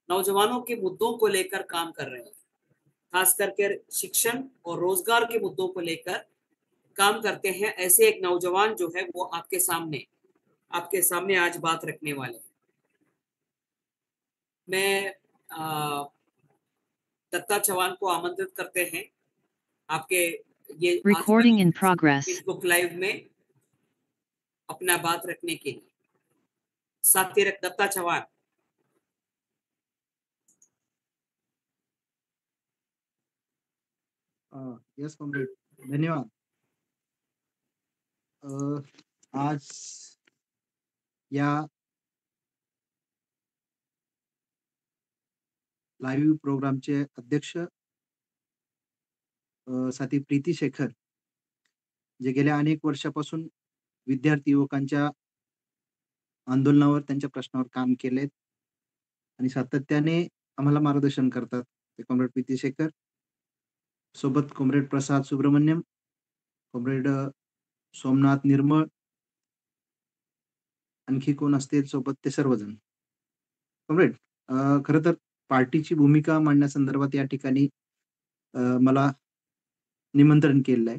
नौजवानों के मुद्दों को लेकर काम कर रहे हैं, खास करके शिक्षण और रोजगार के मुद्दों को लेकर काम करते हैं। ऐसे एक नौजवान जो है वो आपके सामने आज बात रखने वाले हैं। मैं दत्ता चौहान को आमंत्रित करते हैं आपके ये Recording in progress. Facebook live में अपना बात रखने के लिए। साथी दत्ता चौहान। यस कॉम्रेड, धन्यवाद। आज या लाईव्ह प्रोग्रामचे अध्यक्ष साथी प्रीती शेखर, जे गेल्या अनेक वर्षापासून विद्यार्थी युवकांच्या आंदोलनावर, त्यांच्या प्रश्नावर काम केलेत आणि सातत्याने आम्हाला मार्गदर्शन करतात, ते कॉम्रेड प्रीती शेखर. सोबत कॉम्रेड प्रसाद सुब्रमण्यम, कॉम्रेड सोमनाथ निर्मळ, आणखी कोण असतील सोबत ते सर्वजण. कॉम्रेड, खरं तर पार्टीची भूमिका मांडण्यासंदर्भात या ठिकाणी मला निमंत्रण केलेलं आहे.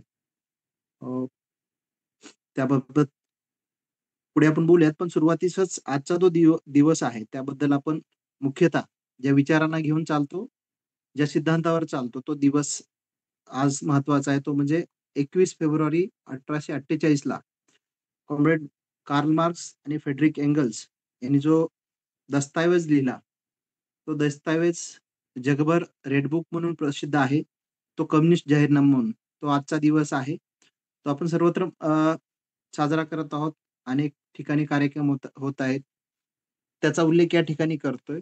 त्याबाबत पुढे आपण बोलूयात, पण सुरुवातीसच आजचा जो दिवस आहे त्याबद्दल आपण मुख्यतः ज्या विचारांना घेऊन चालतो, ज्या सिद्धांतावर चालतो, तो दिवस आज महत्वाचा आहे. तो म्हणजे 21 फेब्रुवारी 1848 ला कॉम्रेड कार्ल मार्क्स आणि फ्रेडरिक एंगल्स यांनी जो दस्तऐवज लिहिला, तो दस्तऐवज जगभर रेड बुक म्हणून प्रसिद्ध आहे. तो कम्युनिस्ट जाहीरनामा म्हणून तो आजचा दिवस आहे. तो आपण सर्वत्र साजरा करत आहोत. अनेक ठिकाणी कार्यक्रम होत आहेत. त्याचा उल्लेख या ठिकाणी करतोय.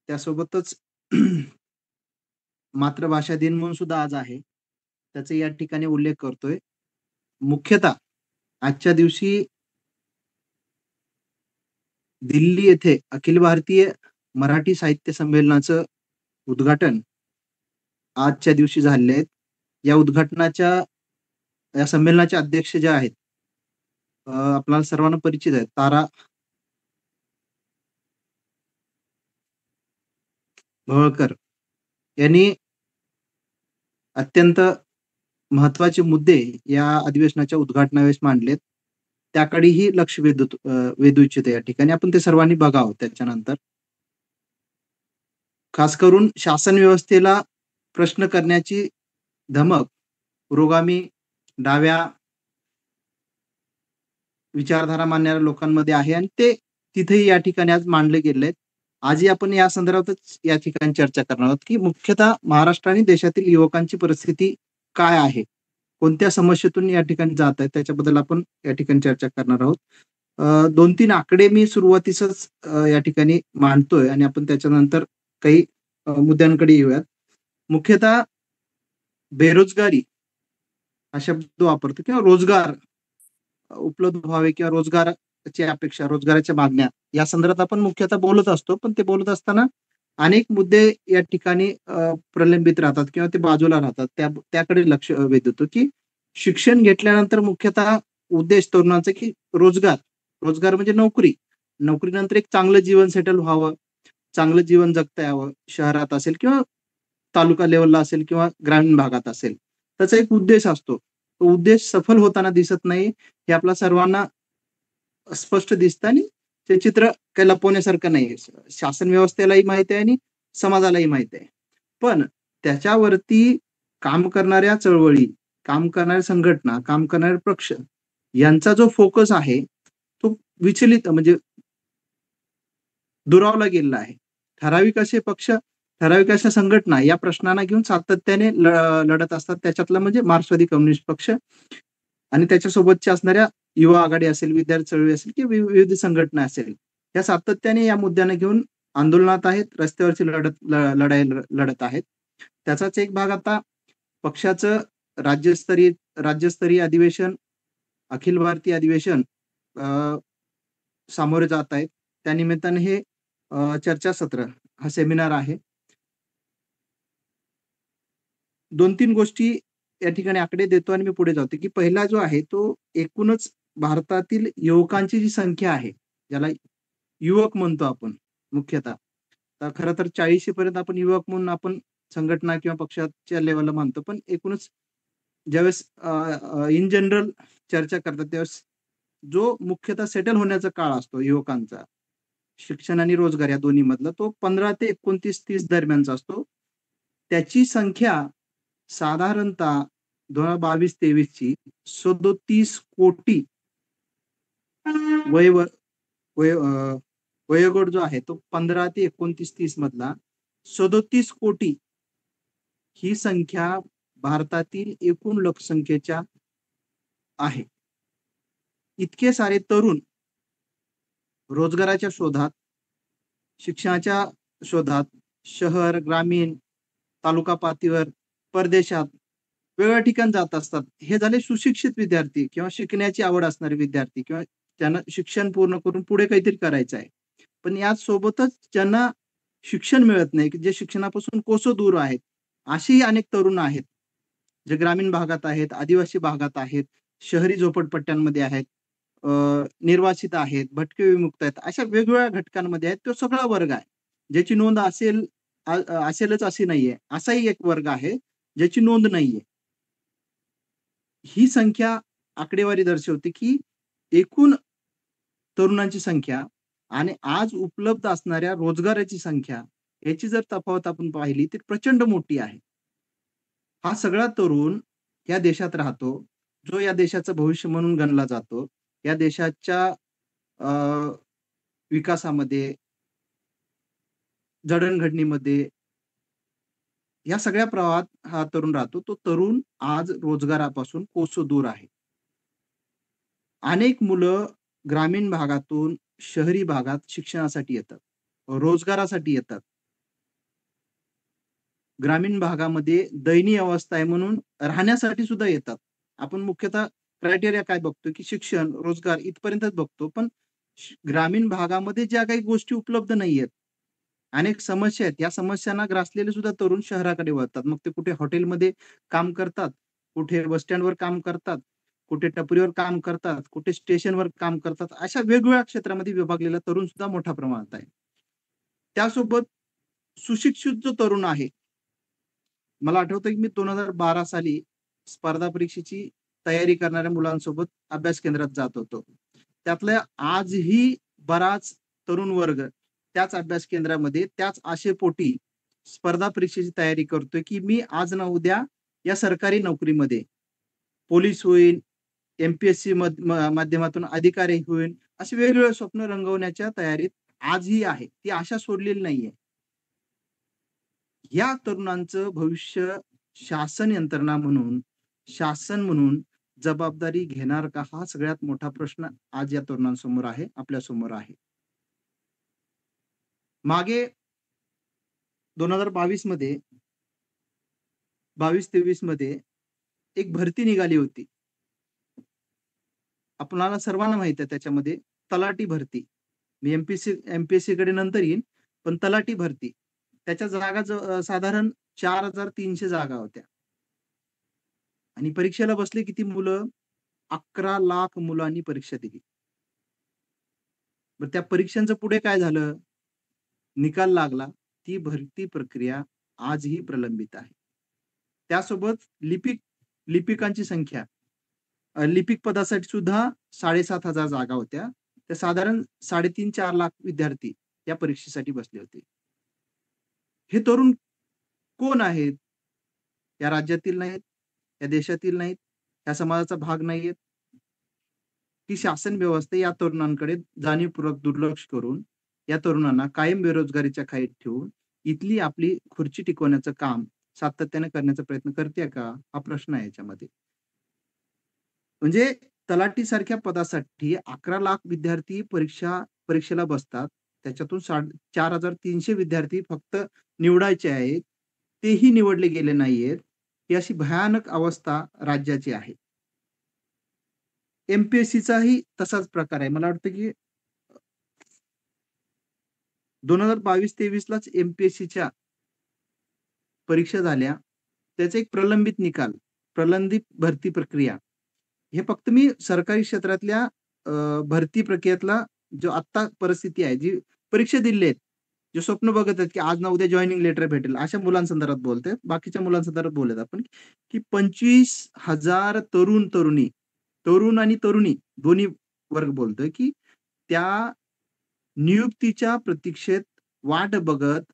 त्यासोबतच मातृभाषा दिन म्हणून सुद्धा आज आहे, त्याचा या ठिकाणी उल्लेख करतोय. मुख्यतः आजच्या दिवशी दिल्ली येथे अखिल भारतीय मराठी साहित्य संमेलनाचं उद्घाटन आजच्या दिवशी झाले आहेत. या संमेलनाचे अध्यक्ष जे आहेत, आपल्याला सर्वांना परिचित आहेत, तारा भवळकर यांनी अत्यंत महत्वाचे मुद्दे या अधिवेशनाच्या उद्घाटनावेळेस मांडलेत. त्याकडेही लक्ष वेधू इच्छितो. या ठिकाणी आपण ते सर्वांनी बघावं. त्याच्यानंतर खास करून शासन व्यवस्थेला प्रश्न करण्याची धमक पुरोगामी डाव्या विचारधारा मानणाऱ्या लोकांमध्ये आहे आणि ते तिथेही या ठिकाणी आज मांडले गेले आहेत. आजही आपण या संदर्भातच या ठिकाणी चर्चा करणार आहोत की मुख्यतः महाराष्ट्र आणि देशातील युवकांची परिस्थिती काय आहे, कोणत्या समस्येतून या ठिकाणी जात आहे, त्याच्याबद्दल आपण या ठिकाणी चर्चा करणार आहोत. 2-3 आकडे मी सुरुवातीसच या ठिकाणी मांडतोय आणि आपण त्याच्यानंतर काही मुद्द्यांकडे येऊयात. मुख्यतः बेरोजगारी हा शब्द वापरतो किंवा रोजगार उपलब्ध व्हावे किंवा रोजगाराची अपेक्षा, रोजगाराच्या मागण्या या संदर्भात आपण मुख्यतः बोलत असतो. पण ते बोलत असताना अनेक मुद्दे या ठिकाणी प्रलंबित राहतात किंवा ते बाजूला राहतात. त्याकडे लक्ष वेधतो की शिक्षण घेतल्यानंतर मुख्यतः उद्देश तरुणांचा की रोजगार म्हणजे नोकरीनंतर एक चांगलं जीवन सेटल व्हावं, चांगलं जीवन जगता यावं, शहरात असेल किंवा तालुका लेवलला असेल किंवा ग्रामीण भागात असेल, त्याचा एक उद्देश असतो. तो उद्देश सफल होताना दिसत नाही, हे आपल्या सर्वांना स्पष्ट दिसतं आणि ते चित्र काही लपवण्यासारखं नाही. शासन व्यवस्थेलाही माहिती आहे आणि समाजालाही माहिती आहे. पण त्याच्यावरती काम करणाऱ्या चळवळी, काम करणाऱ्या संघटना, काम करणारे पक्ष यांचा जो फोकस आहे तो विचलित म्हणजे दुरावला गेलेला आहे. ठराविक असे पक्ष, ठराविक अशा संघटना या प्रश्नांना घेऊन सातत्याने लढत असतात. त्याच्यातला म्हणजे मार्क्सवादी कम्युनिस्ट पक्ष आणि त्याच्यासोबतच्या असणाऱ्या युवा आघाडी असेल, विद्यार्थी चळवळी असेल किंवा विविध संघटना असेल, या सातत्याने या मुद्द्यांना घेऊन आंदोलनात आहेत, रस्त्यावरची लढाई लढत आहेत. त्याचाच एक भाग आता पक्षाचं राज्यस्तरीय अधिवेशन, अखिल भारतीय अधिवेशन सामोरे जात आहेत. त्यानिमित्ताने हे चर्चासत्र, हा सेमिनार आहे. 2-3 गोष्टी या ठिकाणी आकडे देतो आणि मी पुढे जातो की पहिला जो आहे तो एकूणच भारतातील युवकांची जी संख्या आहे, ज्याला युवक म्हणतो आपण मुख्यतः, तर खरं तर 40 पर्यंत आपण युवक म्हणून आपण संघटना किंवा पक्षाच्या लेवलला मानतो. पण एकूणच ज्यावेळेस इन जनरल चर्चा करतात त्यावेळेस जो मुख्यतः सेटल होण्याचा काळ असतो युवकांचा, शिक्षण आणि रोजगार या दोन्ही मधला, तो 15 ते 29-30 दरम्यानचा असतो. त्याची संख्या साधारणतः 2022-23 ची 37 कोटी वय वय वयोगट जो आहे तो 15 ते 29-30 मधला 37 कोटी ही संख्या भारतातील एकूण लोकसंख्येच्या आहे. इतके सारे तरुण रोजगाराच्या शोधात, शिक्षणाच्या शोधात शहर, ग्रामीण, तालुका पातळीवर, परदेशात वेगवेगळ्या ठिकाणी जात असतात. हे झाले सुशिक्षित विद्यार्थी किंवा शिकण्याची आवड असणारे विद्यार्थी किंवा त्यांना शिक्षण पूर्ण करून पुढे काहीतरी करायचं आहे. पण यासोबतच ज्यांना शिक्षण मिळत नाही, जे शिक्षणापासून कोसो दूर आहेत, असेही अनेक तरुण आहेत, जे ग्रामीण भागात आहेत, आदिवासी भागात आहेत, शहरी झोपडपट्ट्यांमध्ये आहेत, निर्वासित आहेत, भटके विमुक्त आहेत, अशा वेगवेगळ्या घटकांमध्ये आहेत. तो सगळा वर्ग आहे. ज्याची नोंद असेलच अशी नाहीये. असाही एक वर्ग आहे ज्याची नोंद नाहीये. ही संख्या आकडेवारी दर्शवते की एकूण तरुणांची संख्या आणि आज उपलब्ध असणाऱ्या रोजगाराची संख्या याची जर तफावत आपण पाहिली तर प्रचंड मोठी आहे. हा सगळा तरुण या देशात राहतो, जो या देशाचं भविष्य म्हणून गणला जातो. या देशाच्या विकासामध्ये, जडणघडणीमध्ये या सगळ्या प्रवाहात हा तरुण राहतो. तो तरुण आज रोजगारापासून कोसो दूर आहे. अनेक मुलं ग्रामीण भागातून शहरी भागात शिक्षणासाठी येतात, रोजगारासाठी येतात. ग्रामीण भागामध्ये दयनीय अवस्था आहे म्हणून राहण्यासाठी सुद्धा येतात. आपण मुख्यतः क्रायटेरिया काय बघतो की शिक्षण, रोजगार इथपर्यंतच बघतो. पण ग्रामीण भागामध्ये ज्या काही गोष्टी उपलब्ध नाहीयेत, अनेक समस्या आहेत. या समस्यांना ग्रासलेले सुद्धा तरुण शहराकडे वळतात. मग ते कुठे हॉटेलमध्ये काम करतात, कुठे बस स्टँडवर काम करतात, कुठे टपरीवर काम करतात, कुठे स्टेशनवर काम करतात. अशा वेगवेगळ्या क्षेत्रामध्ये विभागलेला तरुण सुद्धा मोठ्या प्रमाणात आहे. त्यासोबत सुशिक्षित जो तरुण आहे, मला आठवतं की मी 2012 साली स्पर्धा परीक्षेची तयारी करणाऱ्या मुलांसोबत अभ्यास केंद्रात जात होतो. त्यातल्या आजही बराच तरुण वर्ग त्याच अभ्यास केंद्रामध्ये त्याच आशेपोटी स्पर्धा परीक्षेची तयारी करतोय की मी आज ना उद्या या सरकारी नोकरीमध्ये पोलीस होईन, एमपीएससी माध्यमातून अधिकारी होईन, असे वेगवेगळे स्वप्न रंगवण्याच्या तयारीत आजही आहे. ती आशा सोडलेली नाहीये. या तरुणांचं भविष्य शासन यंत्रणा म्हणून, शासन म्हणून जबाबदारी घेणार का? हा सगळ्यात मोठा प्रश्न आज या तरुणांसमोर आहे, आपल्या समोर आहे. मागे 2022 मध्ये 22-23 मध्ये एक भरती निघाली होती. आपल्याला सर्वांना माहित आहे त्याच्यामध्ये तलाठी भरती. मी एमपीएससी कडे नंतर येईन, पण तलाठी भरती त्याच्या जागा साधारण 4,300 जागा होत्या. आणि परीक्षेला बसले किती मुलं? 11 लाख मुलांनी परीक्षा दिली. मग त्या परीक्षांचं पुढे काय झालं? निकाल लागला. ती भरती प्रक्रिया आजही प्रलंबित आहे. त्यासोबत लिपिकांची संख्या, लिपिक पदासाठी सुद्धा 7,500 जागा होत्या. त्या साधारण 3.5-4 लाख विद्यार्थी या परीक्षेसाठी बसले होते. हे तरुण कोण आहेत? या राज्यातील नाहीत, या देशातील नाहीत, या समाजाचा भाग नाहीयेत. ही शासन व्यवस्था या तरुणांकडे जाणीवपूर्वक दुर्लक्ष करून या तरुणांना कायम बेरोजगारीच्या खाईत ठेवून इथली आपली खुर्ची टिकवण्याचं काम सातत्याने करण्याचा प्रयत्न करते का? हा प्रश्न आहे याच्यामध्ये. म्हणजे तलाठी सारख्या पदासाठी 11 लाख विद्यार्थी परीक्षेला बसतात. त्याच्यातून 4,300 विद्यार्थी फक्त निवडायचे आहेत. तेही निवडले गेले नाहीयेत. ही अशी भयानक अवस्था राज्याची आहे. एमपीएससीचाही तसाच प्रकार आहे. मला वाटतं की 2022-23 लाच एमपीएससीच्या परीक्षा झाल्या. त्याचा एक प्रलंबित निकाल, प्रलंबित भरती प्रक्रिया. हे फक्त मी सरकारी क्षेत्रातल्या भरती प्रक्रियेतला जो आत्ता परिस्थिती आहे, जी परीक्षा दिली आहेत, जे स्वप्न बघत आहेत की आज ना उद्या जॉईनिंग लेटर भेटेल, अशा मुलांसंदर्भात बोलतोय. बाकीच्या मुलांसंदर्भात बोलत आपण की 25,000 तरुण तरुण आणि तरुणी दोन्ही वर्ग बोलतोय की त्या नियुक्तीच्या प्रतीक्षेत वाट बघत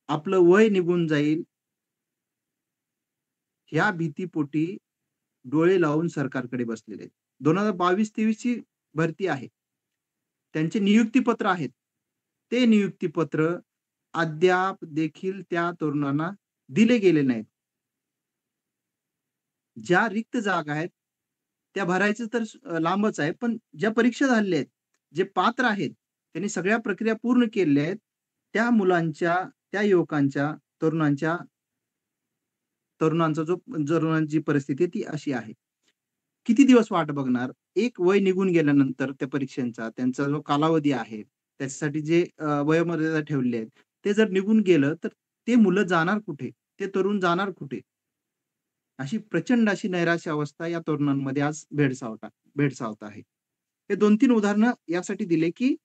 आपलं वय निघून जाईल ह्या भीतीपोटी डोळे लावून सरकारकडे बसलेले आहेत. 2022-23 ची भरती आहे. त्यांचे नियुक्तीपत्र आहेत. ते नियुक्तीपत्र अद्याप देखील त्या तरुणांना दिले गेले नाहीत. ज्या रिक्त जागा आहेत, त्या भरायचं तर लांबच आहे. पण ज्या परीक्षा झालेल्या आहेत, जे पात्र आहेत, त्यांनी सगळ्या प्रक्रिया पूर्ण केलेल्या आहेत. त्या मुलांच्या, त्या युवकांच्या, तरुणांच्या तरुणांची परिस्थिती आहे ती अशी आहे. किती दिवस वाट बघणार? एक वय निघून गेल्यानंतर त्या परीक्षांचा त्यांचा जो कालावधी आहे, त्याच्यासाठी जे वयोमर्यादा ठेवली आहेत, ते जर निघून गेलं, तर ते मुलं जाणार कुठे? ते तरुण जाणार कुठे? अशी प्रचंड अशी नैराश्य अवस्था या तरुणांमध्ये आज भेडसावत आहे. हे 2-3 उदाहरणं यासाठी दिले, की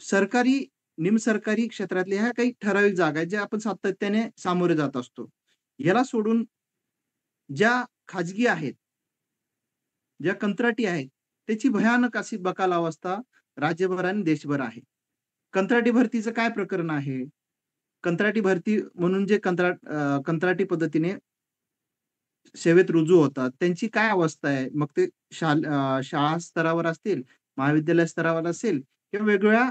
सरकारी, निमसरकारी क्षेत्रातल्या ह्या काही ठराविक जागा आहेत, ज्या आपण सातत्याने सामोरे जात असतो. याला सोडून ज्या खाजगी आहेत, ज्या कंत्राटी आहेत, त्याची भयानक अशी बकाल अवस्था राज्यभर आणि देशभर आहे. कंत्राटी भरतीचं काय प्रकरण आहे? कंत्राटी भरती म्हणून जे कंत्राटी पद्धतीने सेवेत रुजू होतात, त्यांची काय अवस्था आहे? मग ते शाळा स्तरावर असतील, महाविद्यालय स्तरावर असेल किंवा वेगवेगळ्या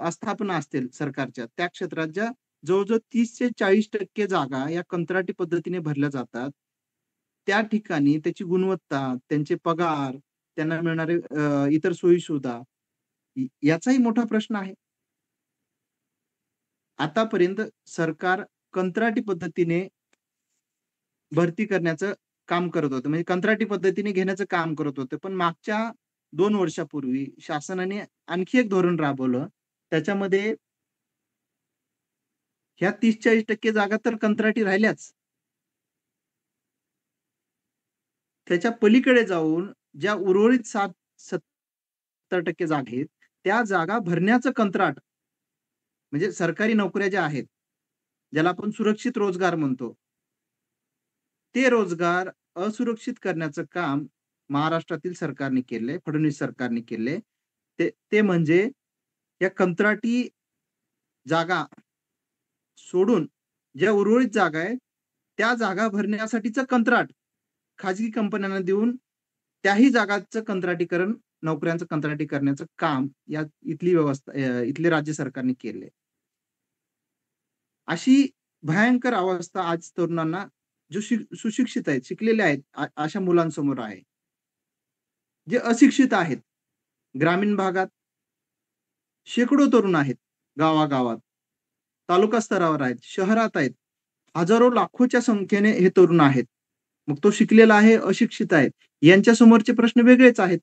आस्थापना असतील सरकारच्या, त्या क्षेत्रात ज्या जवळ-जवळ 30 ते 40% जागा या कंत्राटी पद्धतीने भरल्या जातात. त्या ठिकाणी त्याची गुणवत्ता, त्यांचे पगार, त्यांना मिळणारे इतर सोयी-सुविधा याचाही मोठा प्रश्न आहे. आतापर्यंत सरकार कंत्राटी पद्धतीने भरती करण्याचं काम करत होतं. म्हणजे कंत्राटी पद्धतीने घेण्याचं काम करत होतं. पण मागच्या 2 वर्षापूर्वी शासनाने आणखी एक धोरण राबवलं. त्याच्यामध्ये ह्या 30-40% जागा तर कंत्राटी राहिल्याच. त्याच्या पलीकडे जाऊन ज्या उर्वरित 60-70% जागा आहेत, त्या जागा भरण्याचं कंत्राट म्हणजे सरकारी नोकऱ्या ज्या आहेत, ज्याला आपण सुरक्षित रोजगार म्हणतो. ते रोजगार असुरक्षित करण्याचं काम महाराष्ट्रातील सरकारने केलंय, फडणवीस सरकारने केलंय. ते ते म्हणजे या कंत्राटी जागा सोडून ज्या उर्वरित जागा आहेत, त्या जागा भरण्यासाठीचं कंत्राट खाजगी कंपन्यांना देऊन त्याही जागांचं कंत्राटीकरण, नोकऱ्यांचं कंत्राटी करण्याचं काम या इथली राज्य सरकारने केलंय. अशी भयंकर अवस्था आज तरुणांना जो सुशिक्षित आहेत, शिकलेले आहेत, अशा मुलांसमोर आहे. जे अशिक्षित आहेत, ग्रामीण भागात शेकडो तरुण आहेत, गावागावात, तालुका स्तरावर आहेत, शहरात आहेत. हजारो, लाखोच्या संख्येने हे तरुण आहेत. मग तो शिकलेला आहे, अशिक्षित आहे. यांच्या समोरचे प्रश्न वेगळेच आहेत.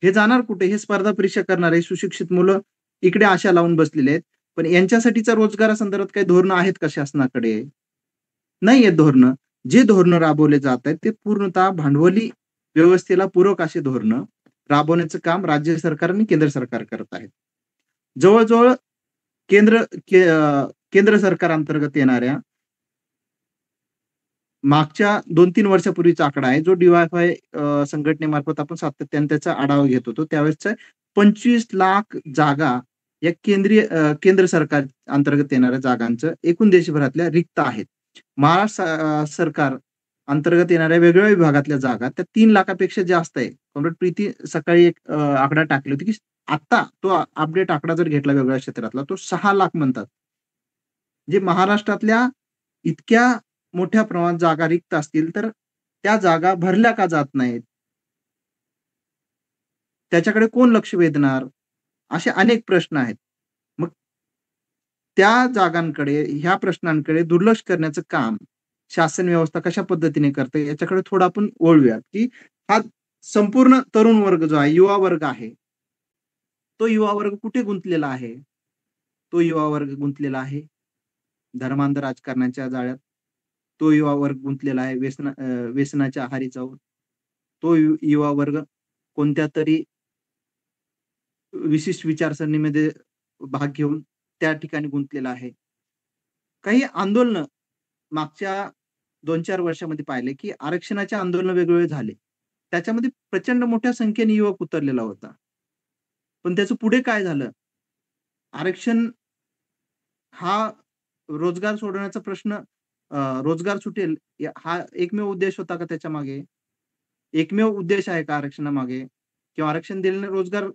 हे जाणार कुठे? हे स्पर्धा परीक्षा करणारे सुशिक्षित मुलं इकडे आशा लावून बसलेले आहेत. पण यांच्यासाठीच्या रोजगारासंदर्भात काही धोरणं आहेत का शासनाकडे? नाहीयेत धोरणं. जे धोरणं राबवले जात आहेत, ते पूर्णतः भांडवली व्यवस्थेला पूरक अशी धोरणं राबवण्याचं काम राज्य सरकार आणि केंद्र सरकार करत आहेत. जवळ-जवळ केंद्र सरकार अंतर्गत येणाऱ्या मागच्या 2-3 वर्षापूर्वीचा आकडा आहे, जो डी-वाय-एफ-आय संघटनेमार्फत आपण सातत्याने त्याचा आढावा घेत होतो. त्यावेळेसचा 25 लाख जागा या केंद्र सरकार अंतर्गत येणाऱ्या जागांचं एकूण देशभरातल्या रिक्त आहेत. महाराष्ट्र सरकार अंतर्गत येणाऱ्या वेगवेगळ्या विभागातल्या जागा त्या 3 लाखापेक्षा जास्त आहे. कॉम्रेड प्रीती सकाळी एक आकडा टाकली होती, की आता तो अपडेट आकडा जर घेतला वेगवेगळ्या क्षेत्रातला, तो 6 लाख म्हणतात. जे महाराष्ट्रातल्या इतक्या मोठ्या प्रमाणात जागा रिक्त असतील, तर त्या जागा भरल्या का जात नाहीत? त्याच्याकडे कोण लक्ष वेधणार? असे अनेक प्रश्न आहेत. मग त्या जागांकडे, ह्या प्रश्नांकडे दुर्लक्ष करण्याचं काम शासन व्यवस्था कशा पद्धतीने करते याच्याकडे थोडं आपण वळूयात, की हा संपूर्ण तरुण वर्ग जो आहे, युवा वर्ग आहे. तो युवा वर्ग कुठे गुंतलेला आहे? तो युवा वर्ग गुंतलेला आहे धर्मांध राजकारणाच्या जाळ्यात. तो युवा वर्ग गुंतलेला आहे व्यसनाच्या आहारी जाऊन. तो युवा वर्ग कोणत्यातरी विशिष्ट विचारसरणीमध्ये भाग घेऊन त्या ठिकाणी गुंतलेला आहे. काही आंदोलनं मागच्या 2-4 वर्षामध्ये पाहिले, की आरक्षणाचे आंदोलन वेगवेगळे झाले. त्याच्यामध्ये प्रचंड मोठ्या संख्येने युवक उतरलेला होता. पण त्याचं पुढे काय झालं? आरक्षण हा रोजगार सोडवण्याचा प्रश्न रोजगार सुटेल हा एकमेव उद्देश होता का त्याच्यामागे? एकमेव उद्देश आहे का आरक्षणामागे? किंवा आरक्षण दिल्याने रोजगार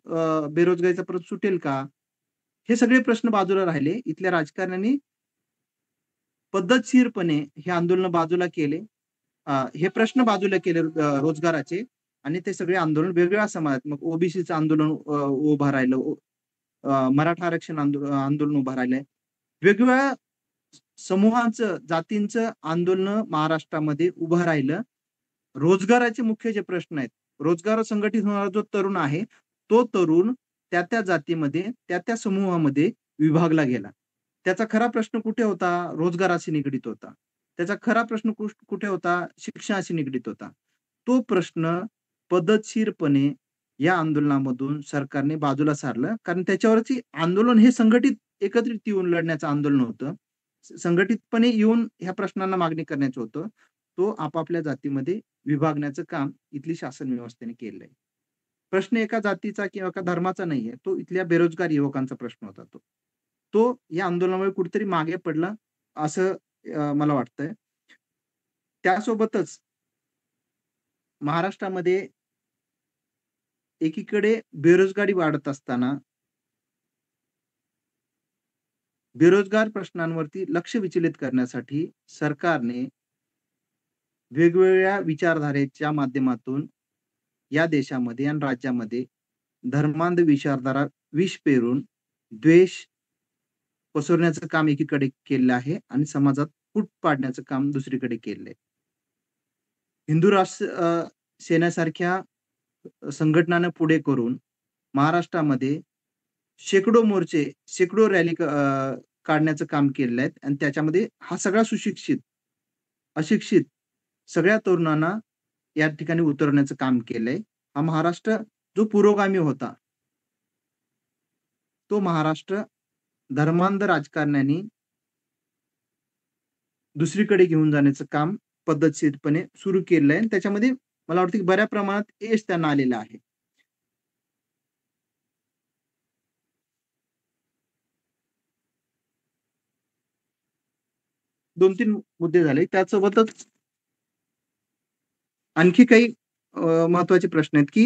बेरोजगारीचा प्रश्न सुटेल का? हे सगळे प्रश्न बाजूला राहिले. इथल्या राजकारण्यांनी पद्धतशीरपणे हे आंदोलन बाजूला केले. हे प्रश्न बाजूला केले रोजगाराचे आणि ते सगळे आंदोलन वेगवेगळ्या समाजात मग ओबीसीचं आंदोलन उभं राहिलं. मराठा आरक्षण आंदोलन उभं राहिलंय. वेगवेगळ्या समूहांचं, जातींचं आंदोलन महाराष्ट्रामध्ये उभं राहिलं. रोजगाराचे मुख्य जे प्रश्न आहेत, रोजगार संघटित होणारा जो तरुण आहे, तो तरुण त्या जातीमध्ये, त्या समूहामध्ये विभागला गेला. त्याचा खरा प्रश्न कुठे होता? रोजगाराशी निगडीत होता. त्याचा खरा प्रश्न कुठे होता? शिक्षणाशी निगडीत होता. तो प्रश्न पद्धतशीरपणे या आंदोलनामधून सरकारने बाजूला सारलं. कारण त्याच्यावरची आंदोलन हे संघटित एकत्रित येऊन लढण्याचं आंदोलन होतं. संघटितपणे येऊन ह्या प्रश्नांना मागणी करण्याचं होतं. तो आपापल्या जातीमध्ये विभागण्याचं काम इथली शासन व्यवस्थेने केलंय. प्रश्न एका जातीचा किंवा एका धर्माचा नाहीये. तो इथल्या बेरोजगार युवकांचा प्रश्न होता तो. तो या आंदोलनामुळे कुठेतरी मागे पडला असं मला वाटतंय. त्यासोबतच महाराष्ट्रामध्ये एकीकडे बेरोजगारी वाढत असताना बेरोजगार प्रश्नांवरती लक्ष विचलित करण्यासाठी सरकारने वेगवेगळ्या विचारधारेच्या माध्यमातून या देशामध्ये आणि राज्यामध्ये धर्मांध विचारधारा विष पेरून द्वेष पसरवण्याचं काम एकीकडे केलेलं आहे आणि समाजात फूट पाडण्याचं काम दुसरीकडे केलेलं आहे. हिंदू राष्ट्र सेनेसारख्या संघटनांना पुढे करून महाराष्ट्रामध्ये शेकडो मोर्चे, शेकडो रॅली काढण्याचं काम केलेलं आहे आणि त्याच्यामध्ये हा सगळा सुशिक्षित, अशिक्षित सगळ्या तरुणांना या ठिकाणी उतरवण्याचं काम केलंय. हा महाराष्ट्र जो पुरोगामी होता, तो महाराष्ट्र धर्मांध राजकारण्यांनी दुसरीकडे घेऊन जाण्याचं काम पद्धतशीरपणे सुरू केलेलं आहे. त्याच्यामध्ये मला वाटतं की बऱ्या प्रमाणात यश त्यांना आलेलं आहे. दोन तीन मुद्दे झाले. त्यासोबतच आणखी काही महत्वाचे प्रश्न आहेत की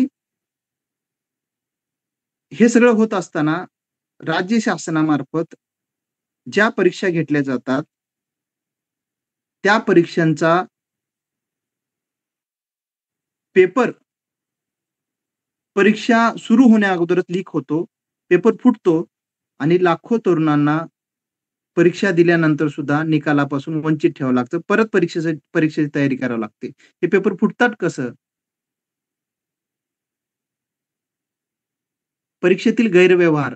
हे सगळं होत असताना राज्य शासनामार्फत ज्या परीक्षा घेतल्या जातात त्या परीक्षांचा पेपर परीक्षा सुरू होण्या अगोदरच लीक होतो. पेपर फुटतो आणि लाखो तरुणांना परीक्षा दिल्यानंतर सुद्धा निकालापासून वंचित ठेवावं लागतं. परत परीक्षेची तयारी करावी लागते. हे पेपर फुटतात कसं? परीक्षेतील गैरव्यवहार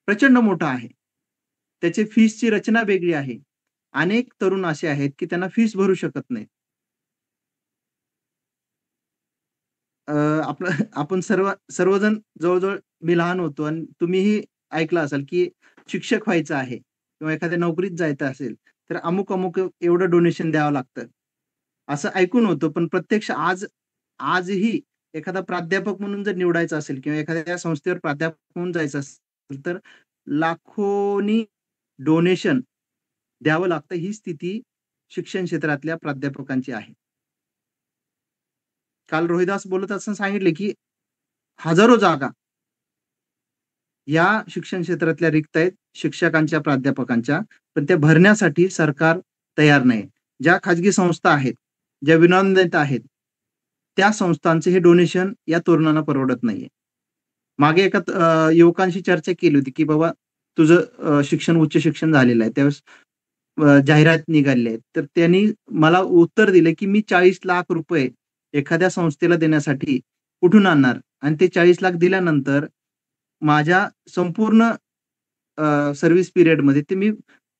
प्रचंड मोठा आहे. त्याची फीसची रचना वेगळी आहे. अनेक तरुण असे आहेत की त्यांना फीस भरू शकत नाहीत. आपण सर्वजण जवळ-जवळ मी लहान होतो आणि तुम्हीही ऐकलं असाल की शिक्षक व्हायचं आहे किंवा एखाद्या नोकरीत जायचं असेल, तर अमुक-अमुक एवढं डोनेशन द्यावं लागतं. असं ऐकून होतं. पण प्रत्यक्ष आजही एखादा प्राध्यापक म्हणून जर निवडायचं असेल किंवा एखाद्या संस्थेवर प्राध्यापक म्हणून जायचं असेल, तर लाखोनी डोनेशन द्यावं लागतं. ही स्थिती शिक्षण क्षेत्रातल्या प्राध्यापकांची आहे. काल रोहिदास बोलत असताना सांगितले की हजारो जागा या शिक्षण क्षेत्रातल्या रिक्त आहेत शिक्षकांच्या, प्राध्यापकांच्या, पण त्या भरण्यासाठी सरकार तयार नाही. ज्या खाजगी संस्था आहेत, ज्या विनामूल्य आहेत, त्या संस्थांचे हे डोनेशन या तरुणांना परवडत नाहीये. मागे एका युवकांशी चर्चा केली होती की बाबा तुझं शिक्षण, उच्च शिक्षण झालेलं आहे. त्यावेळेस जाहिरात निघालेली आहे. तर त्यांनी मला उत्तर दिलं की मी 40 लाख रुपये एखाद्या संस्थेला देण्यासाठी कुठून आणणार? आणि ते 40 लाख दिल्यानंतर माझ्या संपूर्ण सर्व्हिस पिरियडमध्ये ते मी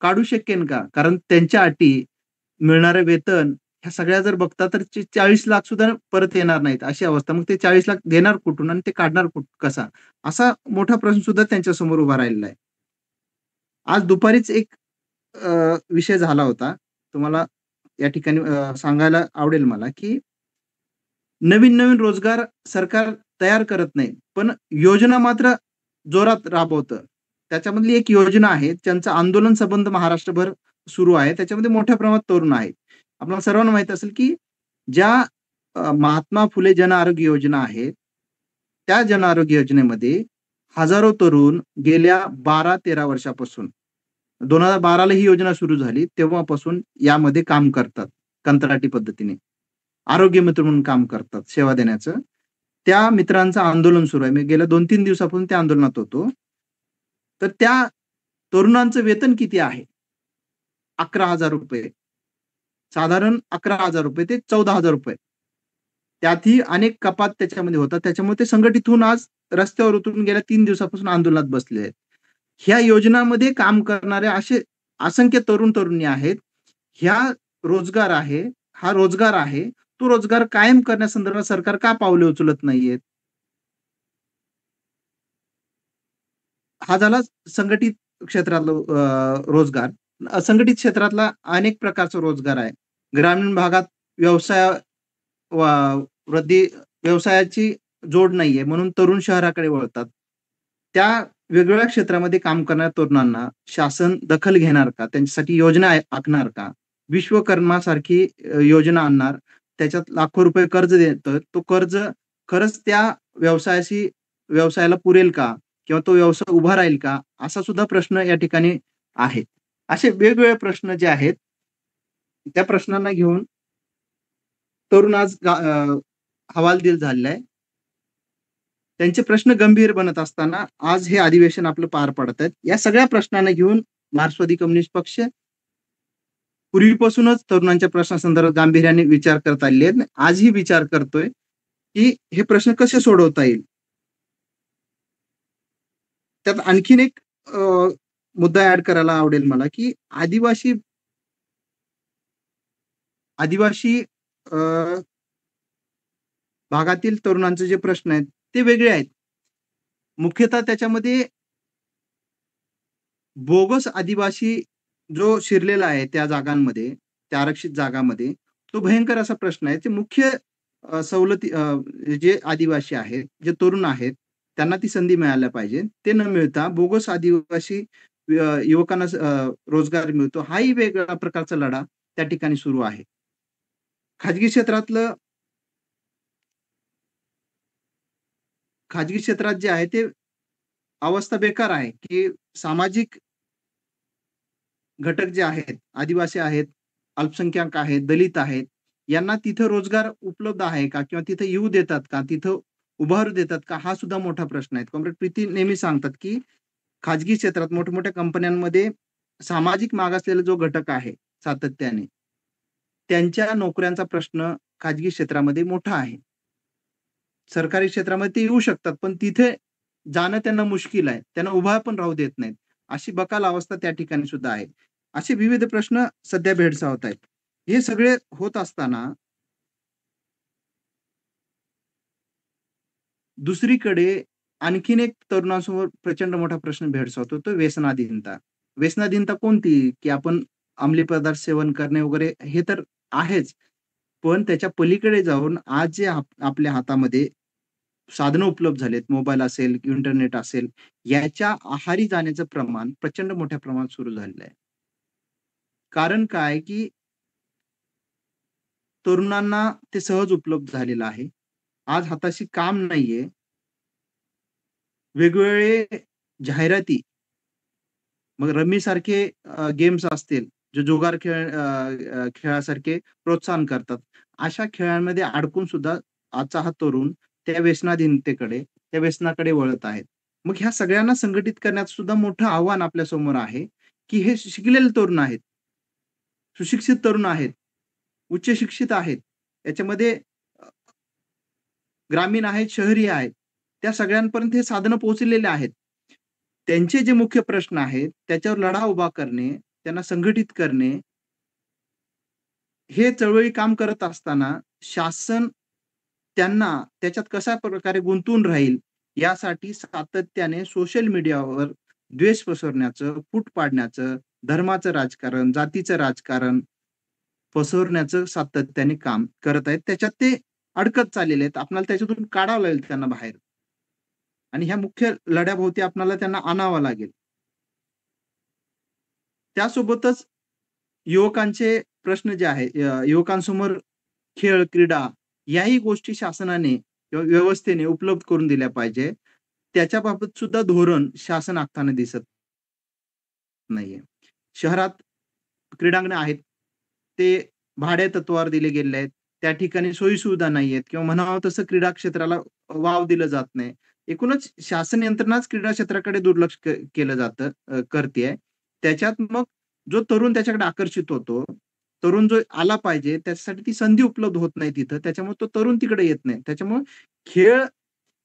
काढू शकेन का? कारण त्यांच्या अटी, मिळणारं वेतन ह्या सगळ्या जर बघता तर 40 लाख सुद्धा परत येणार नाहीत अशी अवस्था. मग ते 40 लाख देणार कुठून आणि ते काढणार कसा? असा मोठा प्रश्न सुद्धा त्यांच्यासमोर उभा राहिलेला आहे. आज दुपारीच एक विषय झाला होता. तुम्हाला या ठिकाणी सांगायला आवडेल मला, की नवीन-नवीन रोजगार सरकार तयार करत नाही. पण योजना मात्र जोरात राबवतं. त्याच्यामधली एक योजना आहे, ज्यांचं आंदोलन संबंध महाराष्ट्रभर सुरू आहे. त्याच्यामध्ये मोठ्या प्रमाणात तरुण आहेत. आपल्याला सर्वांना माहीत असेल, की ज्या महात्मा फुले जन आरोग्य योजना आहे, त्या जन आरोग्य योजनेमध्ये हजारो तरुण गेल्या 12-13 वर्षापासून 2012ला ही योजना सुरू झाली. तेव्हापासून यामध्ये काम करतात कंत्राटी पद्धतीने. आरोग्य मित्र म्हणून काम करतात, सेवा देण्याचं. त्या मित्रांचं आंदोलन सुरू आहे. मी गेल्या 2-3 दिवसापासून त्या आंदोलनात होतो. तर त्या तरुणांचं वेतन किती आहे? ₹11,000 साधारण ₹11,000 ते ₹14,000 त्यातही अनेक कपात त्याच्यामध्ये होतात. त्याच्यामुळे ते संघटित होऊन आज रस्त्यावर उतरून गेल्या 3 दिवसापासून आंदोलनात बसले आहेत. ह्या योजनामध्ये काम करणारे असे असंख्य तरुण-तरुणी आहेत. ह्या रोजगार आहे, हा रोजगार आहे. तो रोजगार कायम करण्यासंदर्भात सरकार का पावले उचलत नाहीयेत? हा झाला संघटित क्षेत्रातला रोजगार. असंघटित क्षेत्रातला अनेक प्रकारचा रोजगार आहे. ग्रामीण भागात व्यवसाय वा वृद्धी व्यवसायाची जोड नाहीये म्हणून तरुण शहराकडे वळतात. त्या वेगवेगळ्या क्षेत्रामध्ये काम करणाऱ्या तरुणांना शासन दखल घेणार का? त्यांच्यासाठी योजना आखणार का? विश्वकर्मासारखी योजना आणणार, त्याच्यात लाखो रुपये कर्ज देतं. तो कर्ज खरंच त्या व्यवसायाला पुरेल का? किंवा तो व्यवसाय उभा राहील का? असा सुद्धा प्रश्न या ठिकाणी आहे. असे वेगवेगळे प्रश्न जे आहेत, त्या प्रश्नांना घेऊन तरुण आज हवालदिल झालेला आहे. त्यांचे प्रश्न गंभीर बनत असताना आज हे अधिवेशन आपलं पार पडत आहेत. या सगळ्या प्रश्नांना घेऊन मार्क्सवादी कम्युनिस्ट पक्ष पूर्वीपासूनच तरुणांच्या प्रश्नासंदर्भात गांभीर्याने विचार करत आलेले आहेत. आजही विचार करतोय, की हे प्रश्न कसे सोडवता येईल. त्यात आणखीन एक मुद्दा ऍड करायला आवडेल मला, की आदिवासी आदिवासी अ, भागातील तरुणांचे जे प्रश्न आहेत, ते वेगळे आहेत. मुख्यतः त्याच्यामध्ये बोगस आदिवासी जो शिरलेला आहे त्या जागांमध्ये, त्या आरक्षित जागांमध्ये, तो भयंकर असा प्रश्न आहे. ते मुख्य सवलती जे आदिवासी आहेत, जे तरुण आहेत, त्यांना ती संधी मिळायला पाहिजे. ते न मिळता बोगस आदिवासी युवकांना रोजगार मिळतो. हाही वेगळा प्रकारचा लढा त्या ठिकाणी सुरू आहे. खाजगी क्षेत्रातलं खाजगी क्षेत्रात जे आहे ते अवस्था बेकार आहे, की सामाजिक घटक जे आहेत, आदिवासी आहेत, अल्पसंख्याक आहेत, दलित आहेत, यांना तिथं रोजगार उपलब्ध आहे का? किंवा तिथं येऊ देतात का? तिथं उभारू देतात का? हा सुद्धा मोठा प्रश्न आहे. कॉम्रेड प्रीती नेहमी सांगतात, की खाजगी क्षेत्रात मोठ्या-मोठ्या कंपन्यांमध्ये सामाजिक मागासलेला जो घटक आहे सातत्याने, त्यांच्या नोकऱ्यांचा प्रश्न खाजगी क्षेत्रामध्ये मोठा आहे. सरकारी क्षेत्रामध्ये ते येऊ शकतात, पण तिथे जाणं त्यांना मुश्किल आहे. त्यांना उभा पण राहू देत नाहीत. अशी बकाल अवस्था त्या ठिकाणी सुद्धा आहे. असे विविध प्रश्न सध्या भेडसावत आहेत. हे सगळे होत असताना दुसरीकडे आणखीन एक तरुणांसमोर प्रचंड मोठा प्रश्न भेडसावतो, तो व्यसनाधीनता. व्यसनाधीनता कोणती? की आपण अंमली पदार्थ सेवन करणे वगैरे हे तर आहेच. पण त्याच्या पलीकडे जाऊन आज जे आपल्या हातामध्ये साधनं उपलब्ध झालेत, मोबाईल असेल, इंटरनेट असेल, याच्या आहारी जाण्याचं प्रमाण प्रचंड मोठ्या प्रमाणात सुरू झालेलं आहे. कारण काय, की तरुणांना ते सहज उपलब्ध झालेलं आहे. आज हाताशी काम नाहीये. वेगवेगळे जाहिराती, मग रम्मीसारखे गेम्स असतील, जे जुगार खेळासारखे प्रोत्साहन करतात. अशा खेळांमध्ये अडकून सुद्धा आजचा हा तरुण त्या व्यसनाधीनतेकडे, त्या व्यसनाकडे वळत आहेत. मग ह्या सगळ्यांना संघटित करण्याचं सुद्धा मोठं आव्हान आपल्यासमोर आहे, की हे शिकलेले तरुण आहेत, सुशिक्षित तरुण आहेत, उच्च शिक्षित आहेत. याच्यामध्ये ग्रामीण आहेत, शहरी आहेत. त्या सगळ्यांपर्यंत हे साधनं पोहोचलेले आहेत. त्यांचे जे मुख्य प्रश्न आहेत, त्याच्यावर लढा उभा करणे, त्यांना संघटित करणे, हे चळवळी काम करत असताना शासन त्यांना त्याच्यात कशा प्रकारे गुंतवून राहील, यासाठी सातत्याने सोशल मीडियावर द्वेष पसरवण्याचं, फूट पाडण्याचं, धर्माचं राजकारण, जातीचं राजकारण पसरवण्याचं सातत्याने काम करत आहेत. त्याच्यात ते अडकत चाललेले आहेत. आपल्याला त्याच्यातून काढावं लागेल त्यांना बाहेर आणि ह्या मुख्य लढ्याभोवती आपल्याला त्यांना आणावं लागेल. त्यासोबतच युवकांचे प्रश्न जे आहे युवकांसमोर खेळ, क्रीडा याही गोष्टी शासनाने किंवा व्यवस्थेने उपलब्ध करून दिल्या पाहिजे. त्याच्याबाबत सुद्धा धोरण शासन आखताना दिसत नाहीये. शहरात क्रीडांगणं आहेत. ते भाड्या तत्त्वावर दिले गेले आहेत. त्या ठिकाणी सोयी-सुविधा नाहीयेत किंवा म्हणावं तसं क्रीडा क्षेत्राला वाव दिलं जात नाही. एकूणच शासन यंत्रणाच क्रीडा क्षेत्राकडे दुर्लक्ष केलं जातं करतेय. त्याच्यात मग जो तरुण त्याच्याकडे आकर्षित होतो, तरुण जो आला पाहिजे त्याच्यासाठी ती संधी उपलब्ध होत नाही तिथं. त्याच्यामुळे तो तरुण तिकडे येत नाही. त्याच्यामुळे खेळ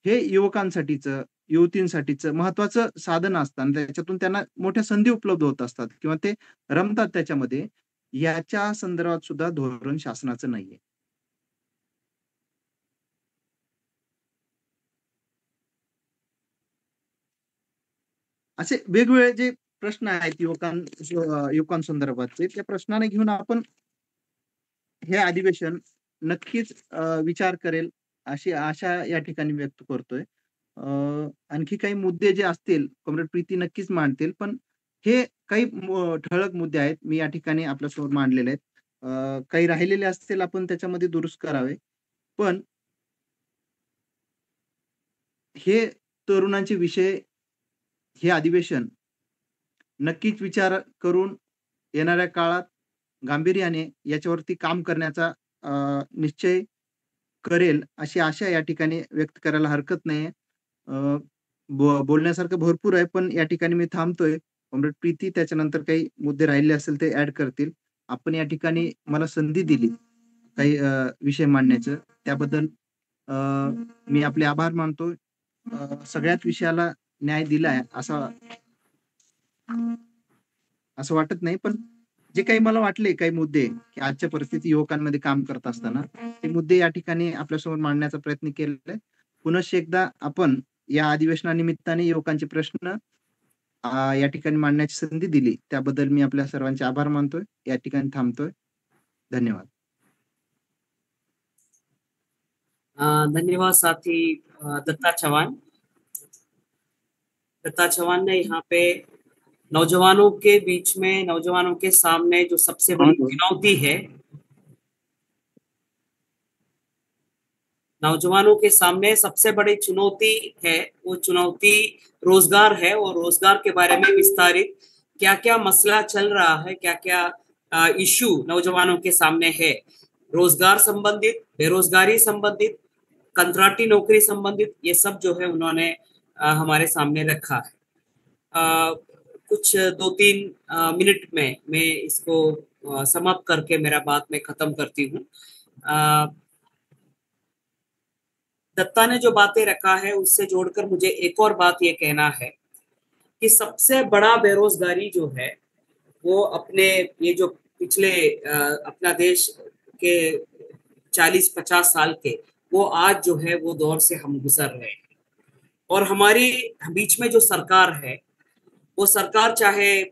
हे युवकांसाठीचं, युवतींसाठीचं महत्त्वाचं साधन असतं आणि त्याच्यातून त्यांना मोठ्या संधी उपलब्ध होत असतात किंवा ते रमतात त्याच्यामध्ये. याच्या संदर्भात सुद्धा धोरण शासनाचं नाहीये. असे वेगवेगळे जे प्रश्न आहेत युवकांसंदर्भातले त्या प्रश्नाने घेऊन आपण हे अधिवेशन नक्कीच विचार करेल अशी आशा या ठिकाणी व्यक्त करतोय. आणखी काही मुद्दे जे असतील कॉम्रेड प्रीती नक्कीच मांडतील, पण हे काही ठळक मुद्दे आहेत मी या ठिकाणी आपल्यासमोर मांडलेले आहेत. काही राहिलेले असतील आपण त्याच्यामध्ये दुरुस्त करावे. पण हे तरुणांचे विषय हे अधिवेशन नक्कीच विचार करून येणाऱ्या काळात गांभीर्याने याच्यावरती काम करण्याचा निश्चय करेल अशी आशा या ठिकाणी व्यक्त करायला हरकत नाहीये. बोलण्यासारखं भरपूर आहे, पण या ठिकाणी मी थांबतोय. कॉम्रेड प्रीती त्याच्यानंतर काही मुद्दे राहिले असेल ते ऍड करतील. आपण या ठिकाणी मला संधी दिली काही विषय मांडण्याचं त्याबद्दल मी आपले आभार मानतो. सगळ्याच विषयाला न्याय दिलाय असं वाटत नाही, पण जे काही मला वाटले काही मुद्दे की आजच्या परिस्थिती युवकांमध्ये काम करत असताना ते मुद्दे या ठिकाणी आपल्यासमोर मांडण्याचा प्रयत्न केलेला आहे. पुनश्च एकदा आपण या अधिवेशनानिमित्ताने युवकांचे प्रश्न या ठिकाणी मांडण्याची संधी दिली त्याबद्दल मी आपल्या सर्वांचे आभार मानतोय. या ठिकाणी थांबतोय. धन्यवाद. धन्यवाद साथी दत्ता चौहान। दत्ता चौहान ने यहाँ पे नौजवानों के बीच में, नौजवानों के सामने जो सबसे बड़ी चुनौती है, नौजवानों के सामने सबसे बड़ी चुनौती है, वो चुनौती रोजगार है और रोजगार के बारे में विस्तारित क्या क्या मसला चल रहा है, क्या क्या इश्यू नौजवानों के सामने है, रोजगार संबंधित, बेरोजगारी संबंधित, कंट्राक्टी नौकरी संबंधित, ये सब जो है उन्होंने हमारे सामने रखा है। कुछ 2-3 मिनट में मैं इसको समाप्त करके मेरा बात में खत्म करती हूँ। दत्ता ने जो बातें रखा है उससे जोड़कर मुझे एक और बात ये कहना है कि सबसे बड़ा बेरोजगारी जो है वो अपने ये जो पिछले अपना देश के 40-50 साल के वो आज जो है वो दौर से हम गुजर रहे हैं। और हमारी बीच में जो सरकार है वो सरकार चाहे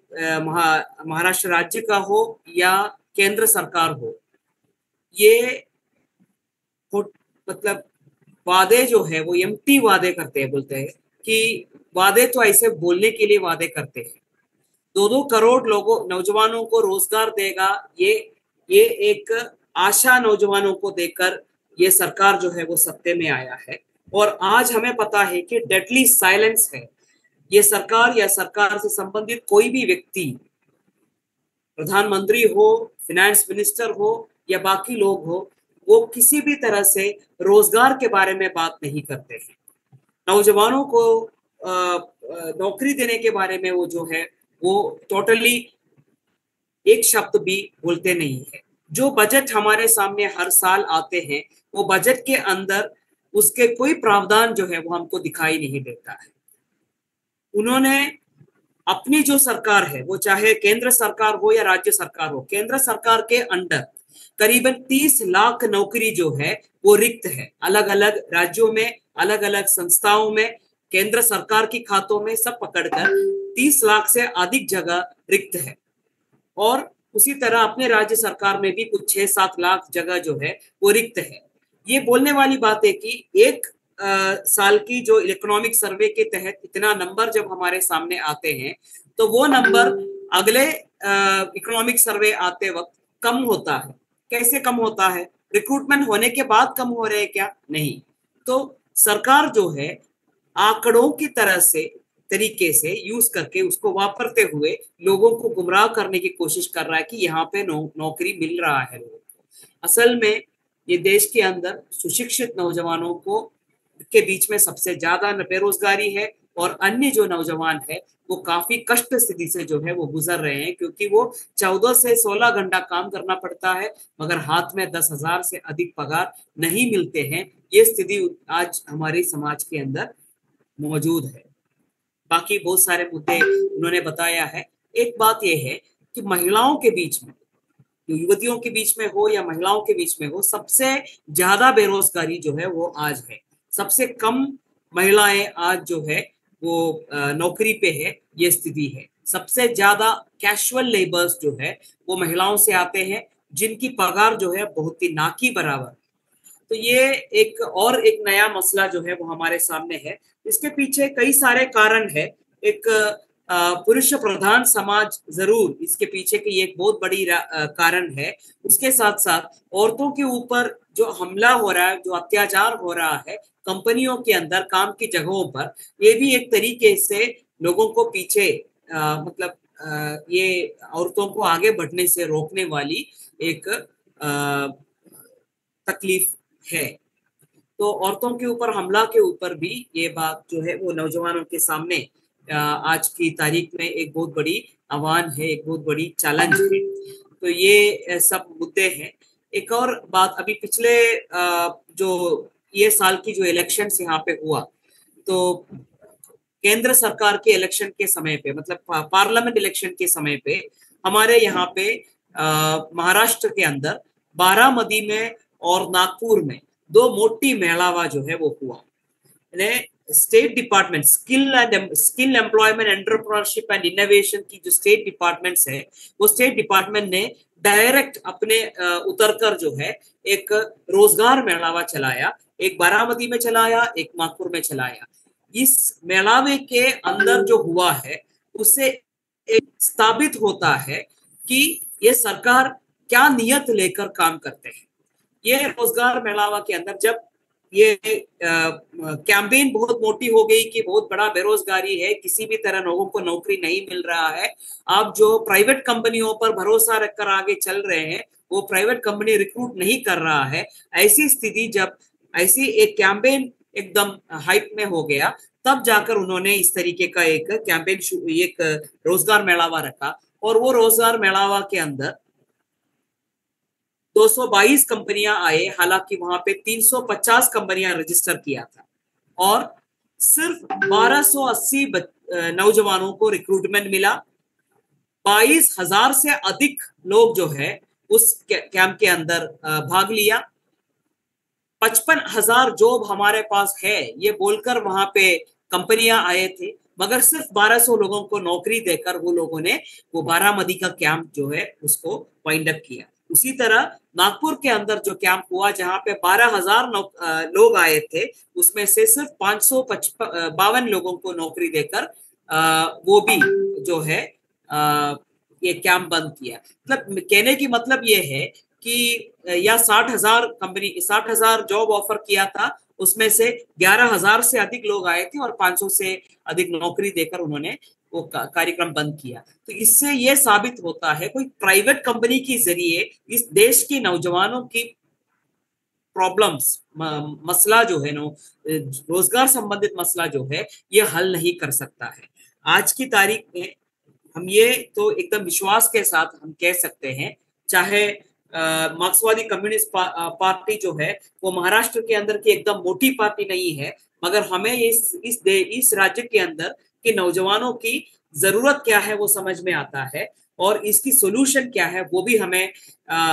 महाराष्ट्र राज्य का हो या केंद्र सरकार हो, ये मतलब वादे जो है वो एम्प्टी वादे करते हैं। बोलते हैं कि वादे तो ऐसे बोलने के लिए वादे करते हैं। 2-2 करोड़ लोगों नौजवानों को रोजगार देगा, ये एक आशा नौजवानों को देकर ये सरकार जो है वो सत्ते में आया है। और आज हमें पता है कि डेडली साइलेंस है। ये सरकार या सरकार से संबंधित कोई भी व्यक्ति, प्रधानमंत्री हो, फाइनेंस मिनिस्टर हो या बाकी लोग हो, वो किसी भी तरह से रोजगार के बारे में बात नहीं करते हैं। नौजवानों को नौकरी देने के बारे में वो जो है वो टोटली एक शब्द भी बोलते नहीं है। जो बजट हमारे सामने हर साल आते हैं वो बजट के अंदर उसके कोई प्रावधान जो है वो हमको दिखाई नहीं देता है। उन्होंने अपनी जो सरकार है वो चाहे केंद्र सरकार हो या राज्य सरकार हो, केंद्र सरकार के अंडर करीबन 30 लाख नौकरी जो है वो रिक्त है। अलग अलग राज्यों में, अलग अलग संस्थाओं में, केंद्र सरकार की खातों में सब पकड़कर 30 लाख से अधिक जगह रिक्त है। और उसी तरह अपने राज्य सरकार में भी कुछ 6-7 लाख जगह जो है वो रिक्त है। ये बोलने वाली बात है कि एक साल की जो इकोनॉमिक सर्वे के तहत इतना नंबर जब हमारे सामने आते हैं तो वो नंबर अगले इकोनॉमिक सर्वे आते वक्त कम होता है। कैसे कम होता है? रिक्रूटमेंट होने के बाद कम हो रहे हैं क्या? नहीं। तो सरकार जो है आंकड़ों की तरह से तरीके से यूज करके उसको वापरते हुए लोगों को गुमराह करने की कोशिश कर रहा है कि यहाँ पे नौकरी मिल रहा है लोगों को। असल में ये देश के अंदर सुशिक्षित नौजवानों को के बीच में सबसे ज्यादा बेरोजगारी है और अन्य जो नौजवान है वो काफी कष्ट स्थिति से जो है वो गुजर रहे हैं, क्योंकि वो 14 से 16 घंटा काम करना पड़ता है मगर हाथ में 10,000 से अधिक पगार नहीं मिलते हैं। ये स्थिति आज हमारे समाज के अंदर मौजूद है। बाकी बहुत सारे मुद्दे उन्होंने बताया है। एक बात यह है कि महिलाओं के बीच में, युवतियों के बीच में हो या महिलाओं के बीच में हो, सबसे ज्यादा बेरोजगारी जो है वो आज है। सबसे कम महिलाएं आज जो है वो नौकरी पे है, ये स्थिति है। सबसे ज्यादा कैजुअल लेबर्स जो है वो महिलाओं से आते हैं जिनकी पगार जो है बहुत ही ना की बराबर। तो ये एक नया मसला जो है वो हमारे सामने है। इसके पीछे कई सारे कारण है। एक पुरुष प्रधान समाज जरूर इसके पीछे की एक बहुत बड़ी कारण है। उसके साथ साथ औरतों के ऊपर जो हमला हो रहा है, जो अत्याचार हो रहा है कंपनियों के अंदर, काम की जगहों पर, ये भी एक तरीके से लोगों को पीछे ये औरतों को आगे बढ़ने से रोकने वाली एक तकलीफ है। तो औरतों के ऊपर हमला के ऊपर भी ये बात जो है वो नौजवानों के सामने आज की तारीख में एक बहुत बड़ी आह्वान है, एक बहुत बड़ी चैलेंज है। तो ये सब मुद्दे हैं। एक और बात, अभी पिछले जो ये साल की जो इलेक्शंस यहाँ पे हुआ, तो केंद्र सरकार के इलेक्शन के समय पे, मतलब पार्लियामेंट इलेक्शन के समय पे हमारे यहाँ पे महाराष्ट्र के अंदर बारामती में और नागपुर में 2 मोटी मेलावा जो है वो हुआ। State department skill employment entrepreneurship end innovation की जो स्टेट डिपार्टमेंट्स है, वो स्टेट डिपार्टमेंट ने डायरेक्ट अपने उतरकर जो है एक रोजगार मेलावा चलाया। एक बारामती में चलाया, एक नागपुर में चलाया। इस मेलावे के अंदर जो हुआ है उससे एक स्थापित होता है कि ये सरकार क्या नियत लेकर काम करते हैं। ये रोजगार मेलावा के अंदर जब ये कैंपेन बहुत मोटी हो गई कि बहुत बड़ा बेरोजगारी है, किसी भी तरह लोगों को नौकरी नहीं मिल रहा है, आप जो प्राइवेट कंपनियों पर भरोसा रखकर आगे चल रहे हैं वो प्राइवेट कंपनी रिक्रूट नहीं कर रहा है। ऐसी स्थिति जब ऐसी एक कैंपेन एकदम हाइप में हो गया, तब जाकर उन्होंने इस तरीके का एक कैंपेन, एक रोजगार मेलावा रखा। और वो रोजगार मेलावा के अंदर 222 कंपनियां आए, हालांकि वहां पे 350 कंपनियां रजिस्टर किया था और सिर्फ 1280 नौजवानों को रिक्रूटमेंट मिला। 22,000 से अधिक लोग जो है उस कैंप के अंदर भाग लिया। 55,000 जॉब हमारे पास है ये बोलकर वहां पे कंपनियां आए थे, मगर सिर्फ 1200 लोगों को नौकरी देकर वो लोगों ने वो बारामती का कैंप जो है उसको वाइंड अप किया। उसी तरह नागपुर के अंदर जो कैंप हुआ जहां पे 12,000 लोग आए थे, उसमें से सिर्फ 552 लोगों को नौकरी देकर वो भी जो है ये कैंप बंद किया। मतलब कहने की मतलब ये है कि या 60,000 जॉब ऑफर किया था, उसमें से 11,000 से अधिक लोग आए थे और 500 से अधिक नौकरी देकर उन्होंने वो कार्यक्रम बंद किया। तो इससे ये साबित होता है कोई प्राइवेट कंपनी के जरिए इस देश के नौजवानों की प्रॉब्लम्स, मसला जो है रोजगार संबंधित मसला जो है ये हल नहीं कर सकता है। आज की तारीख में हम ये तो एकदम विश्वास के साथ हम कह सकते हैं, चाहे मार्क्सवादी कम्युनिस्ट पार्टी जो है वो महाराष्ट्र के अंदर की एकदम मोटी पार्टी नहीं है, मगर हमें इस राज्य के अंदर के नौजवानों की जरूरत क्या है वो समझ में आता है और इसकी सोल्यूशन क्या है वो भी हमें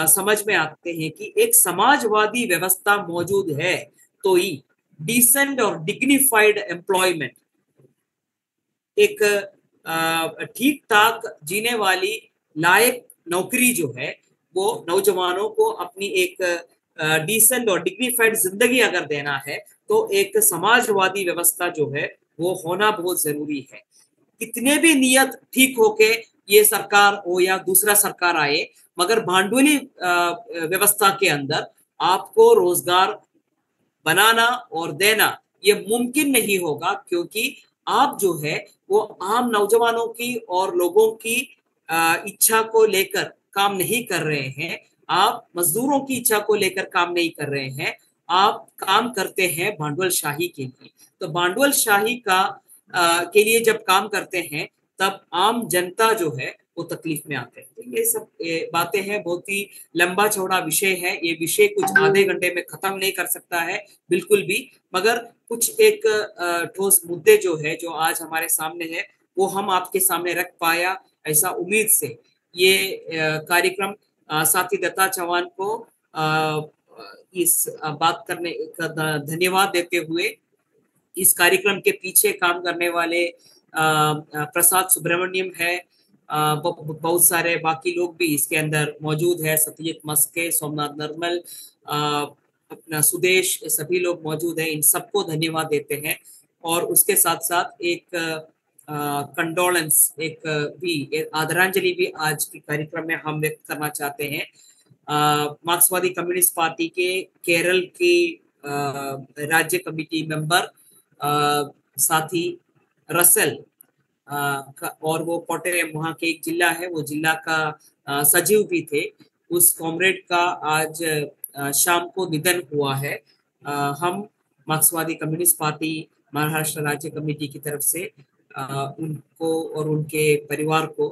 समझ में आते हैं कि एक समाजवादी व्यवस्था मौजूद है तो ही डिसेंट और डिग्निफाइड एम्प्लॉयमेंट, एक ठीक ठाक जीने वाली लायक नौकरी जो है वो नौजवानों को अपनी एक डिसेंट और डिग्निफाइड जिंदगी अगर देना है तो एक समाजवादी व्यवस्था जो है वो होना बहुत जरूरी है। कितने भी नियत ठीक होके ये सरकार हो या दूसरा सरकार आए, मगर भांडवली व्यवस्था के अंदर आपको रोजगार बनाना और देना ये मुमकिन नहीं होगा, क्योंकि आप जो है वो आम नौजवानों की और लोगों की इच्छा को लेकर काम नहीं कर रहे हैं, आप मजदूरों की इच्छा को लेकर काम नहीं कर रहे हैं, आप काम करते हैं भांडवलशाही के लिए। तो भांडवलशाही के लिए जब काम करते हैं तब आम जनता जो है वो तकलीफ में आते हैं। तो ये सब बातें हैं, बहुत ही लंबा चौड़ा विषय है, ये विषय कुछ आधे घंटे में खत्म नहीं कर सकता है बिल्कुल भी, मगर कुछ एक ठोस मुद्दे जो है जो आज हमारे सामने है वो हम आपके सामने रख पाया, ऐसा उम्मीद से ये कार्यक्रम साथी दत्ता चौहान को इस बात करने का धन्यवाद देते हुए, इस कार्यक्रम के पीछे काम करने वाले प्रसाद सुब्रमण्यम है, बहुत सारे बाकी लोग भी इसके अंदर मौजूद है, सत्यजीत मस्के, सोमनाथ नरमल, अपना सुदेश, सभी लोग मौजूद हैं, इन सबको धन्यवाद देते हैं। और उसके साथ साथ एक कंडोलेंस, एक आदरांजलि भी आज के कार्यक्रम में हम व्यक्त करना चाहते हैं। मार्क्सवादी कम्युनिस्ट पार्टी के केरल की राज्य कमेटी मेंबर साथी रसल, और वो कोट्टयम वहाँ के एक जिला है, वो जिला का सचिव भी थे, उस कॉमरेड का आज शाम को निधन हुआ है। हम मार्क्सवादी कम्युनिस्ट पार्टी महाराष्ट्र राज्य कमेटी की तरफ से उनको और उनके परिवार को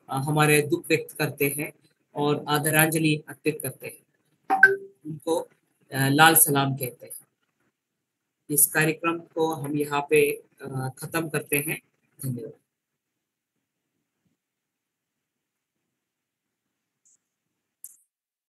हमारे दुख व्यक्त करते हैं और आदरांजलि अर्पित करते हैं, उनको लाल सलाम कहते हैं। इस कार्यक्रम को हम यहाँ पे खत्म करते हैं। धन्यवाद।